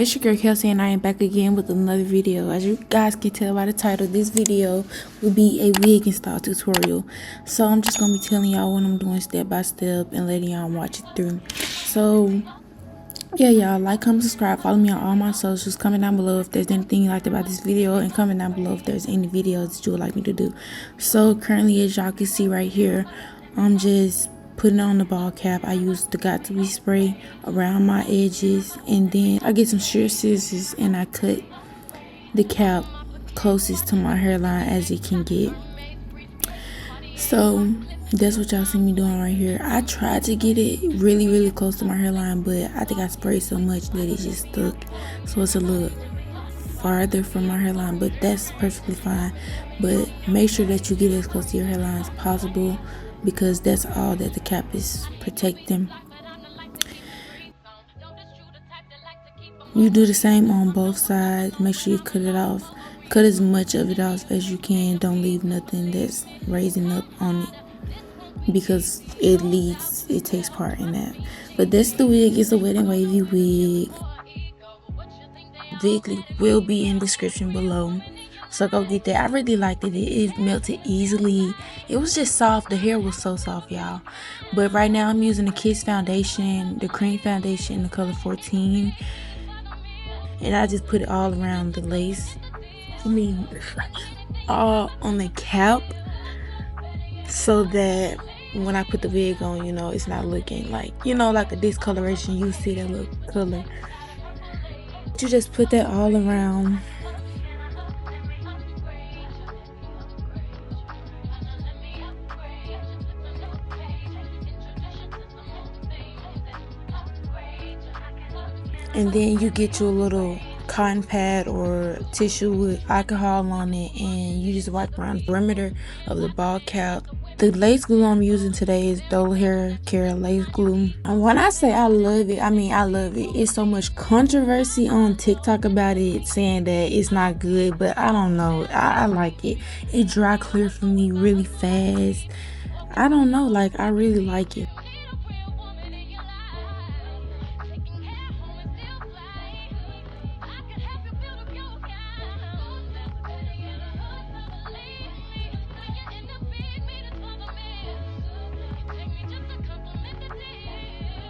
it's your girl Kelsey, and I am back again with another video. As you guys can tell by the title, this video will be a wig install tutorial. So I'm just gonna be telling y'all what I'm doing step by step and letting y'all watch it through. So yeah, y'all, like, comment, subscribe, follow me on all my socials. Comment down below if there's anything you liked about this video, and comment down below if there's any videos that you would like me to do. So currently, as y'all can see right here, I'm just putting on the ball cap. I use the Got2b spray around my edges, and then I get some shear scissors and I cut the cap closest to my hairline as it can get. So that's what y'all see me doing right here. I tried to get it really close to my hairline, but I think I sprayed so much that it just stuck, so it's a little farther from my hairline, but that's perfectly fine. But make sure that you get as close to your hairline as possible, because that's all that the cap is protecting. You do the same on both sides. Make sure you cut it off. Cut as much of it off as you can. Don't leave nothing that's raising up on it, because it takes part in that. But that's the wig. It's a wet and wavy wig. Wig link will be in the description below, so go get that. I really liked it. It melted easily. It was just soft. The hair was so soft, y'all. But right now I'm using the Kiss foundation, the cream foundation in the color 14, and I just put it all around the lace. All on the cap, so that when I put the wig on, you know, it's not looking like, you know, like a discoloration. You see that little color. You just put that all around. And then you get your little cotton pad or tissue with alcohol on it, and you just wipe around the perimeter of the ball cap. The lace glue I'm using today is Dola hair care lace glue. And when I say I love it, I mean I love it. It's so much controversy on TikTok about it, saying that it's not good, but I don't know. I like it. It dry clear for me really fast. I don't know, like, I really like it.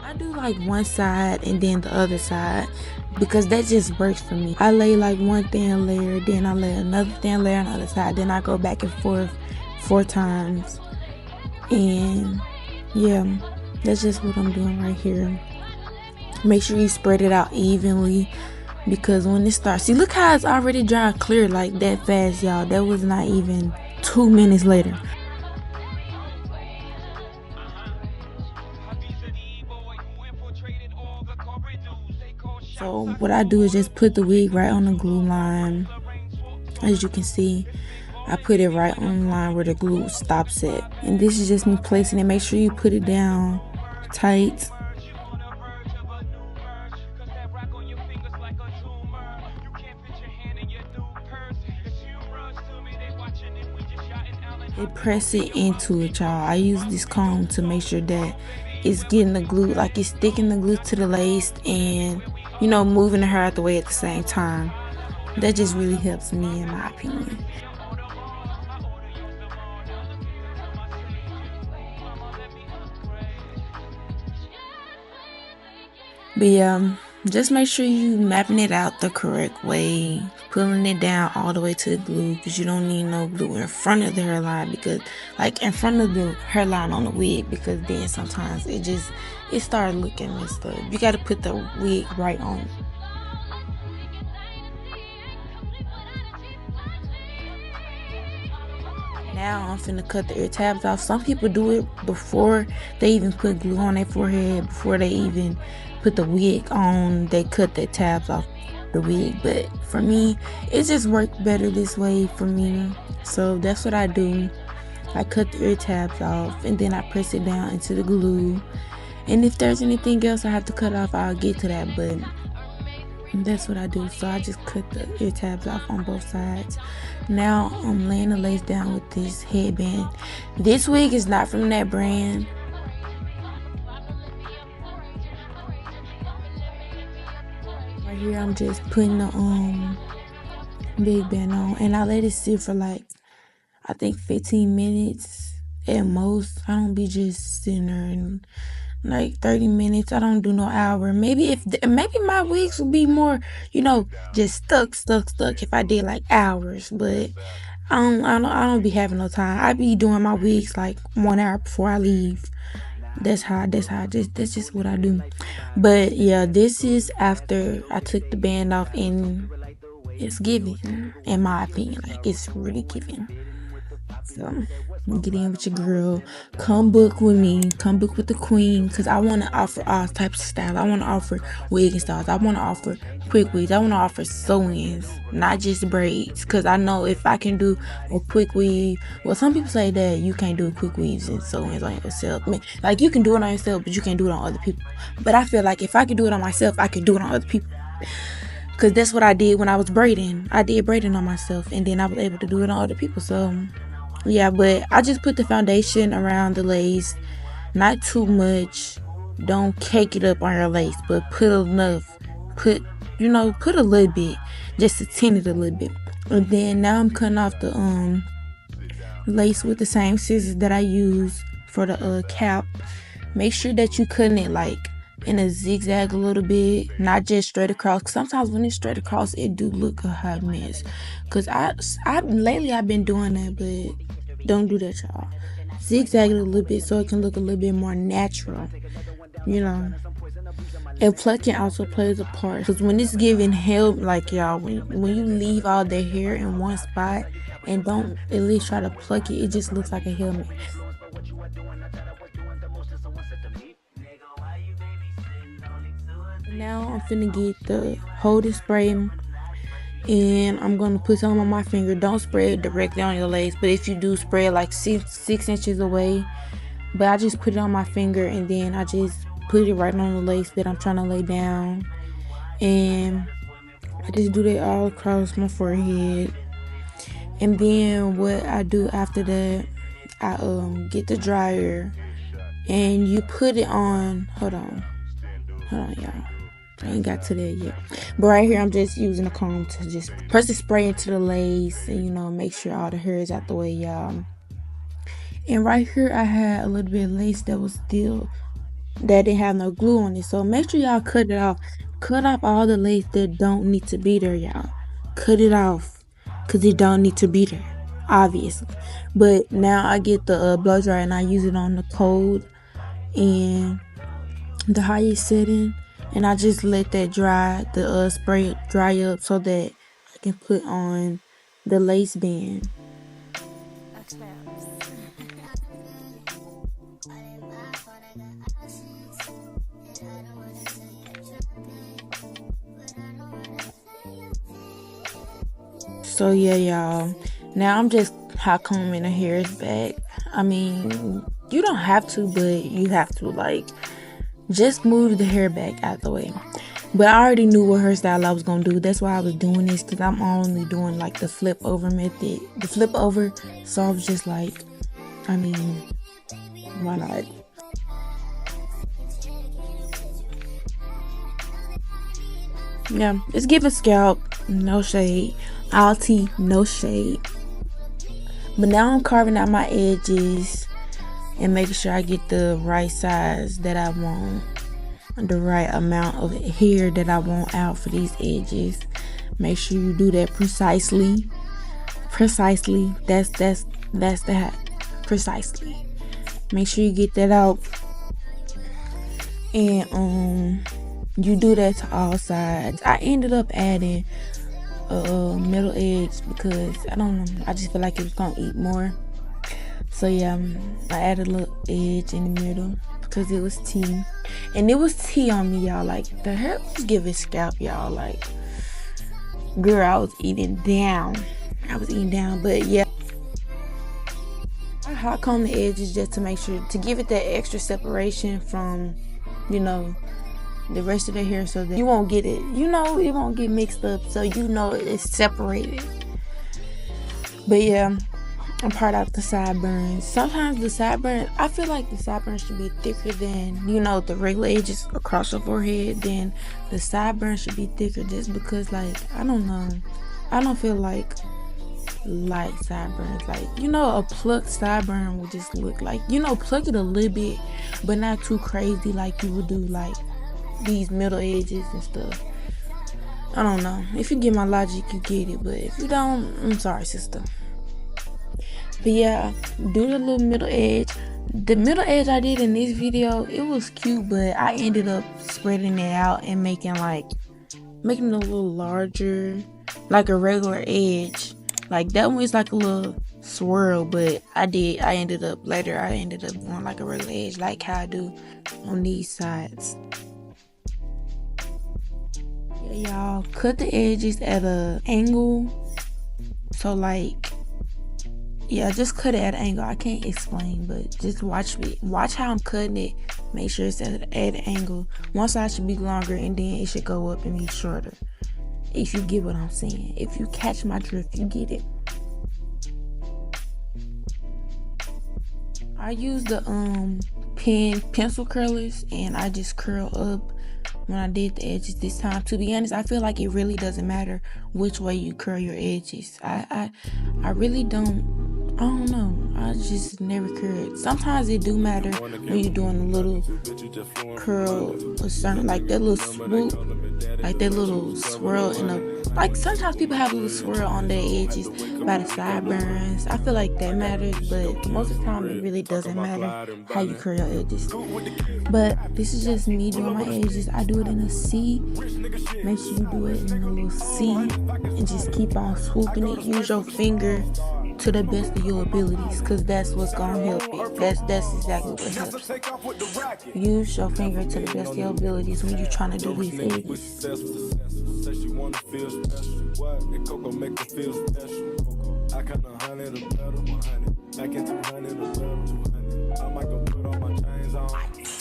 I do like one side and then the other side, because that just works for me. I lay like one thin layer, then I lay another thin layer on the other side, then I go back and forth 4 times. And yeah, that's just what I'm doing right here. Make sure you spread it out evenly, because when it starts, see, look how it's already dry clear like that fast, y'all. That was not even 2 minutes later. So what I do is just put the wig right on the glue line. As you can see, I put it right on the line where the glue stops at. And this is just me placing it. Make sure you put it down tight. And press it into it, y'all. I use this comb to make sure that it's getting the glue, like it's sticking the glue to the lace, and, you know, moving the hair out the way at the same time. That just really helps me, in my opinion. But yeah, just make sure you mapping it out the correct way, pulling it down all the way to the glue, because you don't need no glue in front of the hairline, because like in front of the hairline on the wig, because then sometimes it started looking messed up. You got to put the wig right on. Now I'm finna cut the ear tabs off. Some people do it before they even put glue on their forehead, before they even put the wig on. They cut their tabs off the wig, but for me, it just worked better this way for me. So that's what I do. I cut the ear tabs off, and then I press it down into the glue. And if there's anything else I have to cut off, I'll get to that, but that's what I do. So I just cut the ear tabs off on both sides. Now I'm laying the lace down with this headband. This wig is not from that brand. here I'm just putting the big band on, and I let it sit for like I think 15 minutes at most. I don't be just sitting there and like 30 minutes. I don't do no hour. Maybe maybe my wigs would be more, just stuck if I did like hours. But I don't be having no time. I be doing my wigs like 1 hour before I leave. That's just what I do. But yeah, this is after I took the band off, and it's giving, in my opinion. Like, it's really giving. So get in with your girl. Come book with me. Come book with the queen, because I want to offer all types of styles. I want to offer wigging styles. I want to offer quick wigs. I want to offer sew-ins, not just braids, because I know if I can do a quick weave, well, some people say that you can't do quick weaves and sew-ins on yourself. I mean, like, you can do it on yourself, but you can't do it on other people. But I feel like if I can do it on myself, I can do it on other people, because that's what I did when I was braiding. I did braiding on myself, and then I was able to do it on other people. So yeah, but I just put the foundation around the lace, not too much. Don't cake it up on your lace, but put enough. Put a little bit, just to tint it a little bit. And then now I'm cutting off the lace with the same scissors that I use for the cap. Make sure that you cutting it like in a zigzag a little bit, not just straight across. 'Cause sometimes when it's straight across, it do look a hot mess. 'Cause lately I've been doing that, but don't do that, y'all. Zigzag it a little bit so it can look a little bit more natural, And plucking also plays a part, because when it's giving help, like, y'all, when you leave all the hair in one spot and don't at least try to pluck it, it just looks like a helmet. Now I'm finna get the holding spray, and I'm gonna put some on my finger. Don't spray it directly on your lace, but if you do, spray it like 6 inches away. But I just put it on my finger, and then I just put it right on the lace that I'm trying to lay down, and I just do that all across my forehead. And then what I do after that, I get the dryer, and you put it on. Hold on, y'all. I ain't got to that yet. But right here, I'm just using a comb to just press the spray into the lace and, make sure all the hair is out the way, y'all. And right here, I had a little bit of lace that didn't have no glue on it. So make sure y'all cut it off. Cut off all the lace that don't need to be there, y'all. Cut it off, because it don't need to be there, obviously. But now I get the blow dryer, and I use it on the cold and the highest setting. And I just let that dry, the spray dry up, so that I can put on the lace band. So yeah, y'all. Now I'm just hot combing the hairs back. I mean, you don't have to, but you have to, like, just move the hair back out the way. But I already knew what hairstyle I was gonna do. That's why I was doing this, because I'm only doing like the flip over method, so I was just like, I mean, why not? Yeah, it's giving scalp, no shade. Alti, no shade. But now I'm carving out my edges and making sure I get the right size that I want, the right amount of hair that I want out for these edges. Make sure you do that precisely. That's that. Precisely. Make sure you get that out, and you do that to all sides. I ended up adding middle edge because I don't know, I just feel like it was gonna eat more. So yeah, I added a little edge in the middle because it was tea, and it was tea on me, y'all. Like, the hair was giving scalp, y'all. Like, girl, I was eating down. But yeah, I hot comb the edges just to make sure, to give it that extra separation from, the rest of the hair, so that you won't get it, it won't get mixed up, so it's separated. But yeah, and part out the sideburns. Sometimes the sideburns, I feel like the sideburns should be thicker than, you know, the regular edges across your forehead. Then the sideburns should be thicker just because, like, I don't know. I don't feel like sideburns. Like, you know, a plucked sideburn would just look like, you know, pluck it a little bit, but not too crazy like you would do, like, these middle edges and stuff. I don't know. If you get my logic, you get it. But if you don't, I'm sorry, sister. But yeah, do the little middle edge. The middle edge I did in this video, it was cute, but I ended up spreading it out and making it a little larger, like a regular edge. Like that one is like a little swirl, but I ended up going like a regular edge, like how I do on these sides. Yeah, y'all, cut the edges at an angle. So like, yeah, just cut it at an angle. I can't explain, but just watch me. Watch how I'm cutting it. Make sure it's at an angle. One side should be longer, and then it should go up and be shorter. If you get what I'm saying. If you catch my drift, you get it. I use the pencil curlers, and I just curl up when I did the edges this time. To be honest, I feel like it really doesn't matter which way you curl your edges. I really don't. I don't know. I just never curl. Sometimes it do matter when you're doing a little curl or something, like that little swoop, like that little swirl in a, like sometimes people have a little swirl on their edges by the sideburns. I feel like that matters, but most of the time it really doesn't matter how you curl your edges. But this is just me doing my edges. I do it in a C. Make sure you do it in a little C and just keep on swooping it. Use your finger to the best of your abilities, because that's what's gonna help it. That's exactly what helps. Use your finger to the best of your abilities when you're trying to do these edges.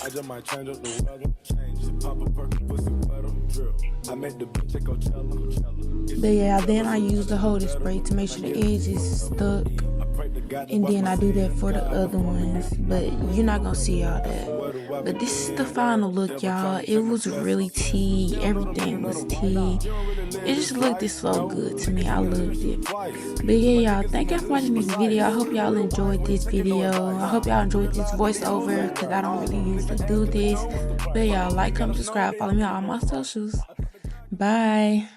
I just might change up the weather. Pop a perky pussy wetter. Drip. I make the bitch take Coachella. But yeah, then I use the holder spray to make sure the edge is stuck. And then I do that for the other ones. But you're not gonna see all that. But this is the final look, y'all. It was really tea. Everything was tea. It just looked so good to me. I loved it. But yeah, y'all, thank y'all for watching this video. I hope y'all enjoyed this video. I hope y'all enjoyed this voiceover, because I don't really usually do this. But y'all, like, comment, subscribe, follow me on all my socials. Bye.